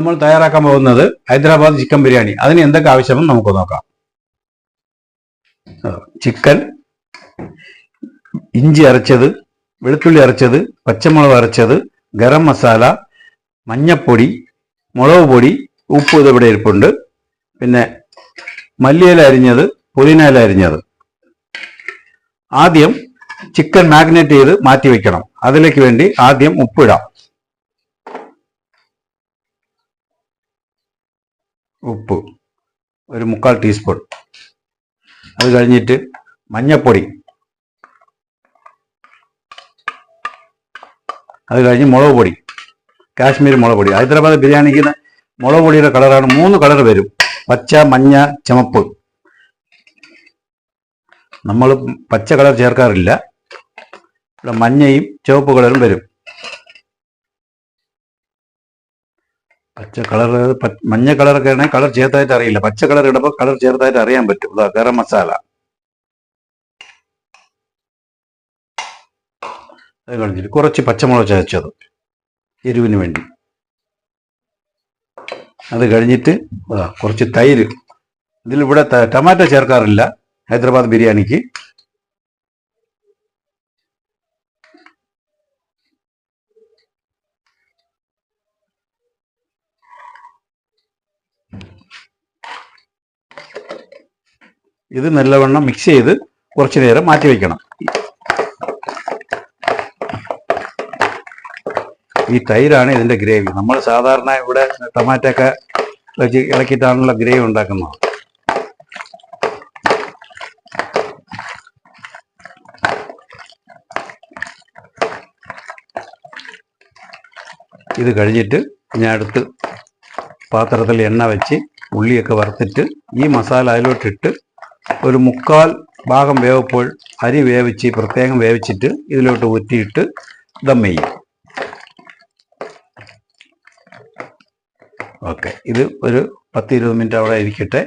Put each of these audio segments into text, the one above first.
നമ്മൾ തയ്യാറാക്കാൻ പോകുന്നത് ഹൈദരാബാദ് ചിക്കൻ ബിരിയാണി. അതിന് എന്തൊക്കെ ആവശ്യമെന്ന് നമുക്ക് നോക്കാം. ചിക്കൻ, ഇഞ്ചി അരച്ചത്, വെളുത്തുള്ളി അരച്ചത്, പച്ചമുളക് അരച്ചത്, ഗരം മസാല, മഞ്ഞപ്പൊടി, മുളക് പൊടി, ഉപ്പ് ഇതിവിടെ ഇരിപ്പുണ്ട്. പിന്നെ മല്ലിയില അരിഞ്ഞത്, പുതിന ഇല അരിഞ്ഞത്. ആദ്യം ചിക്കൻ മാഗ്നേറ്റ് ചെയ്ത് മാറ്റി വെക്കണം. അതിലേക്ക് വേണ്ടി ആദ്യം ഉപ്പിടാം. ഉപ്പ് ഒരു 3/4 ടീസ്പൂൺ. അത് കഴിഞ്ഞിട്ട് മഞ്ഞപ്പൊടി, അത് കഴിഞ്ഞ് മുളക് പൊടി, കാശ്മീരി മുളക് പൊടി. ഹൈദരാബാദ് ബിരിയാണിക്ക് മുളക് പൊടിയുടെ കളറാണ് 3 കളർ വരും: പച്ച, മഞ്ഞ, ചുമപ്പ്. നമ്മൾ പച്ച കളർ ചേർക്കാറില്ല. ഇവിടെ മഞ്ഞയും ചുവപ്പ് കളറും വരും. പച്ച കളർ, മഞ്ഞ കളറൊക്കെ ആണെങ്കിൽ കളർ ചേർത്തായിട്ട് അറിയില്ല. പച്ച കളർ ഇടുമ്പോൾ കളർ ചേർത്തായിട്ട് അറിയാൻ പറ്റും. ഗരം മസാല, അത് കളഞ്ഞിട്ട് കുറച്ച് പച്ചമുളക് ചതച്ചത് എരിവിന് വേണ്ടി. അത് കഴിഞ്ഞിട്ട് കുറച്ച് തൈര്. ഇതിലിവിടെ ടൊമാറ്റോ ചേർക്കാറില്ല ഹൈദരാബാദ് ബിരിയാണിക്ക്. ഇത് നല്ലവണ്ണം മിക്സ് ചെയ്ത് കുറച്ചു നേരം മാറ്റി വയ്ക്കണം. ഈ തൈരാണ് ഇതിന്റെ ഗ്രേവി. നമ്മൾ സാധാരണ ഇവിടെ ടൊമാറ്റോ ഒക്കെ വെച്ച് ഇളക്കിയിട്ടാണല്ലോ ഗ്രേവി ഉണ്ടാക്കുന്നത്. ഇത് കഴിഞ്ഞിട്ട് ഞാൻ അടുത്ത് പാത്രത്തിൽ എണ്ണ വെച്ച് ഉള്ളിയൊക്കെ വറുത്തിട്ട് ഈ മസാല അതിലോട്ടിട്ട് ഒരു 3/4 ഭാഗം വേവപ്പോൾ അരി വേവിച്ച് പ്രത്യേകം വേവിച്ചിട്ട് ഇതിലോട്ട് ഊറ്റിയിട്ട് ദം ചെയ്യും. ഓക്കെ, ഇത് ഒരു 10-20 മിനിറ്റ് അവിടെ ഇരിക്കട്ടെ.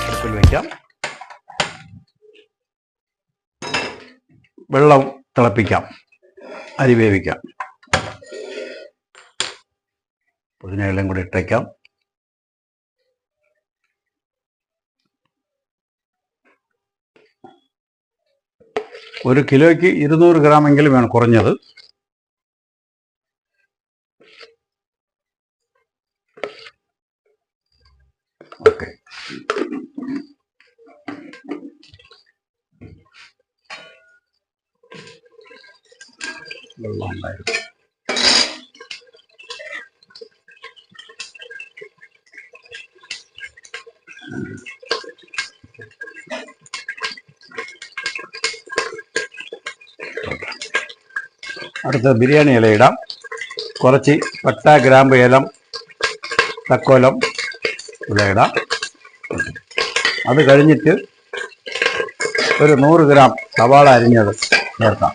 അടുപ്പിൽ വയ്ക്കാം. വെള്ളം തിളപ്പിക്കാം, അരി വേവിക്കാം. പുതിന ഇലയും കൂടി ഇട്ടേക്കാം. ഒരു കിലോയ്ക്ക് 200 ഗ്രാം എങ്കിലും വേണം കുറഞ്ഞത്. ഓക്കെ, വെള്ളം ഉണ്ടായിരുന്നു. അടുത്ത ബിരിയാണി ഇല ഇടാം. കുറച്ച് പട്ട, ഗ്രാമ്പ്, ഏലം, തക്കോലം ഇല ഇടാം. അത് കഴിഞ്ഞിട്ട് ഒരു 100 ഗ്രാം സവാള അരിഞ്ഞത് ചേർക്കാം.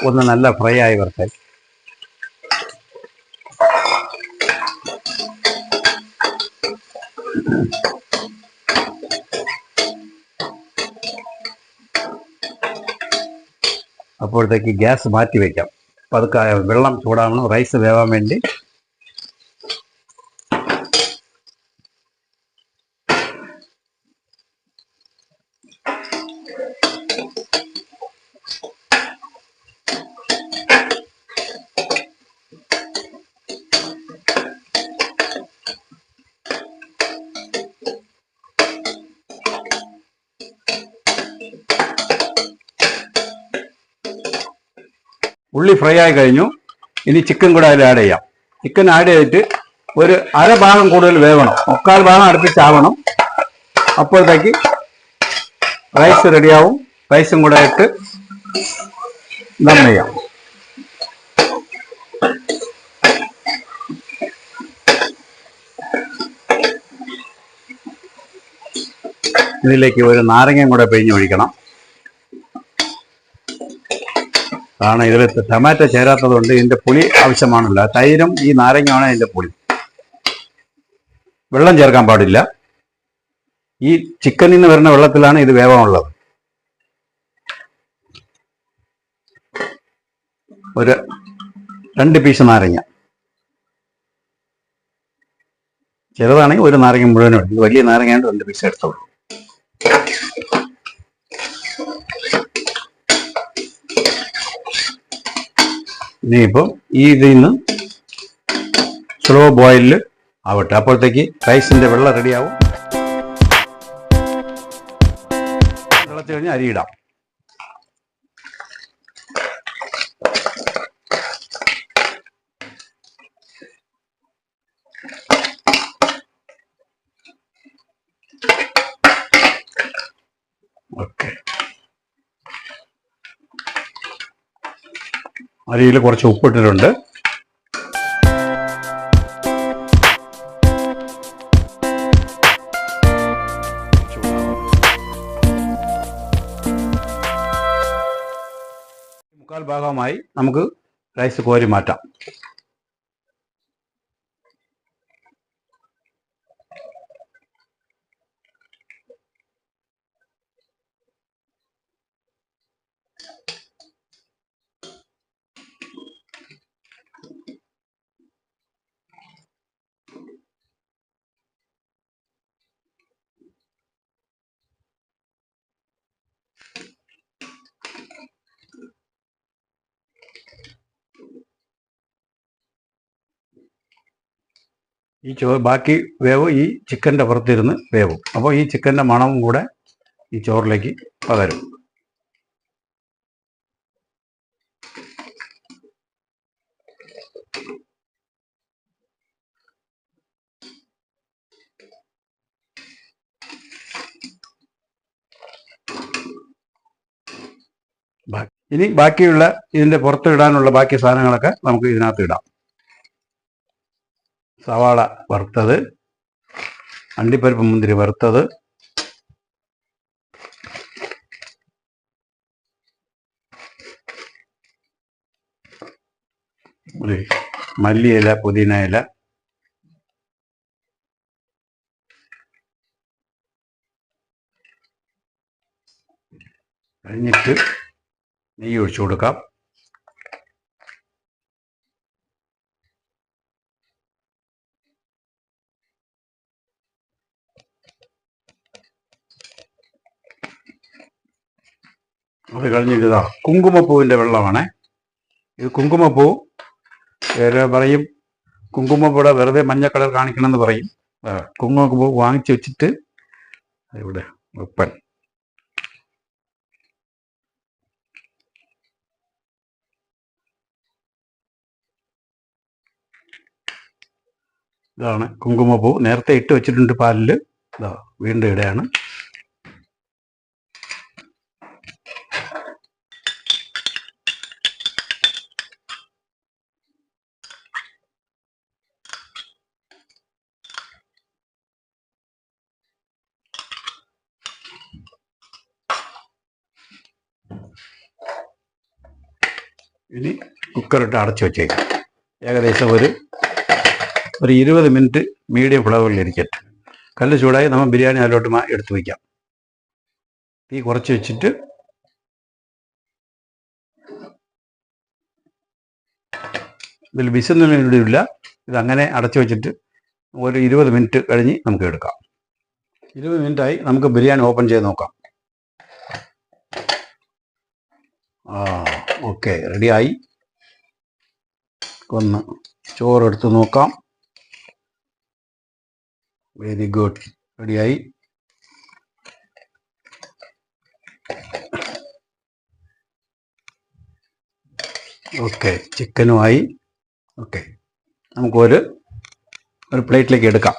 ഒന്ന് നല്ല ഫ്രൈ ആയി വരട്ടെ. അപ്പോഴത്തേക്ക് ഗ്യാസ് മാറ്റി വയ്ക്കാം. പതുക്കെ വെള്ളം ചൂടാവണം, റൈസ് വേവാൻ വേണ്ടി. ഉള്ളി ഫ്രൈ ആയി കഴിഞ്ഞു. ഇനി ചിക്കൻ കൂടെ അതിൽ ആഡ് ചെയ്യാം. ചിക്കൻ ആഡ് ചെയ്തിട്ട് ഒരു 1/2 ഭാഗം കൂടുതൽ വേവണം. 3/4 ഭാഗം അടുപ്പിച്ചാവണം. അപ്പോഴത്തേക്ക് റൈസ് റെഡിയാവും. റൈസും കൂടെ ഇട്ട് ദം ചെയ്യാം. ഇതിലേക്ക് ഒരു നാരങ്ങയും കൂടെ പിഴിഞ്ഞൊഴിക്കണം. കാരണം ഇതിൽ ടൊമാറ്റോ ചേരാത്തത് കൊണ്ട് ഇതിൻ്റെ പുളി ആവശ്യമാണല്ലോ. തൈരും ഈ നാരങ്ങയാണ് ഇതിൻ്റെ പുളി. വെള്ളം ചേർക്കാൻ പാടില്ല. ഈ ചിക്കനിൽ നിന്ന് വരുന്ന വെള്ളത്തിലാണ് ഇത് വേവാനുള്ളത്. ഒരു 2 പീസ് നാരങ്ങ. ചെറുതാണെങ്കിൽ ഒരു നാരങ്ങ മുഴുവനും എടുക്കും. വലിയ നാരങ്ങയാണ് 2 പീസ് എടുത്തോളൂ. ഇനിയിപ്പം ഇതിൽ നിന്ന് സ്ലോ ബോയിലിൽ ആവട്ടെ. അപ്പോഴത്തേക്ക് റൈസിന്റെ വെള്ളം റെഡിയാവും. തിളച്ച് കഴിഞ്ഞ് അരിയിടാം. ഓക്കെ, അരിയിൽ കുറച്ച് ഉപ്പിട്ടിട്ടുണ്ട്. മുക്കാൽ ഭാഗമായി നമുക്ക് റൈസ് കോരി മാറ്റാം. ഈ ബാക്കി വേവ് ഈ ചിക്കൻ്റെ പുറത്തിരുന്ന് വേവും. അപ്പോൾ ഈ ചിക്കൻ്റെ മണവും കൂടെ ഈ ചോറിലേക്ക് പകരും. ഇനി ബാക്കിയുള്ള ഇതിൻ്റെ പുറത്ത് ഇടാനുള്ള ബാക്കി സാധനങ്ങളൊക്കെ നമുക്ക് ഇതിനകത്ത് ഇടാം. സവാള വറുത്തത്, അണ്ടിപ്പരിപ്പ് മുന്തിരി വറുത്തത്, മല്ലിയില, പുതിന ഇല, കഴിഞ്ഞിട്ട് നെയ്യ് ഒഴിച്ചു കൊടുക്കാം. അത് കഴിഞ്ഞിട്ട് ഇതാ കുങ്കുമപ്പൂവിൻ്റെ വെള്ളമാണ്. ഇത് കുങ്കുമപ്പൂ വേറെ പറയും, കുങ്കുമപ്പൂടെ വെറുതെ മഞ്ഞ കളർ കാണിക്കണമെന്ന് പറയും. കുങ്കുമപ്പൂ വാങ്ങിച്ചു വെച്ചിട്ട് ഇവിടെ ഉപ്പൻ ഇതാണ് കുങ്കുമപ്പൂ. നേരത്തെ ഇട്ട് വെച്ചിട്ടുണ്ട് പാലിൽ. ഇതാ വീണ്ടും ഇടയാണ്. ഇനി കുക്കറിട്ട് അടച്ചു വെച്ചേക്കാം. ഏകദേശം ഒരു 20 മിനിറ്റ് മീഡിയം ഫ്ലേവറിലിരിക്കട്ടെ. കല്ല് ചൂടായി നമ്മൾ ബിരിയാണി അതിലോട്ട് എടുത്ത് വയ്ക്കാം. തീ കുറച്ച് വെച്ചിട്ട് ഇതിൽ വിശുന്നില്ല. ഇതങ്ങനെ അടച്ചു വെച്ചിട്ട് ഒരു 20 മിനിറ്റ് കഴിഞ്ഞ് നമുക്ക് എടുക്കാം. 20 മിനിറ്റായി. നമുക്ക് ബിരിയാണി ഓപ്പൺ ചെയ്ത് നോക്കാം. ഓക്കെ, റെഡിയായി. ഒന്ന് ചോറെടുത്ത് നോക്കാം. വെരി ഗുഡ്, റെഡിയായി. ഓക്കെ, ചിക്കനുമായി. ഓക്കെ, നമുക്കൊരു പ്ലേറ്റിലേക്ക് എടുക്കാം.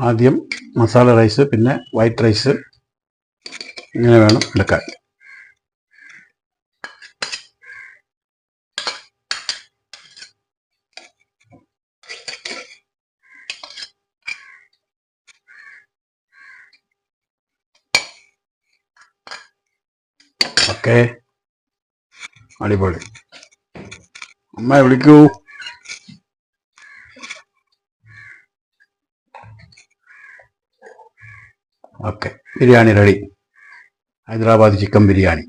ആദ്യം മസാല റൈസ്, പിന്നെ വൈറ്റ് റൈസ്, ഇങ്ങനെ വേണം എടുക്കാൻ. ഓക്കെ, അടിപൊളി. അമ്മയെ വിളിക്കൂ. Okay, biryani ready. Hyderabad chicken biryani.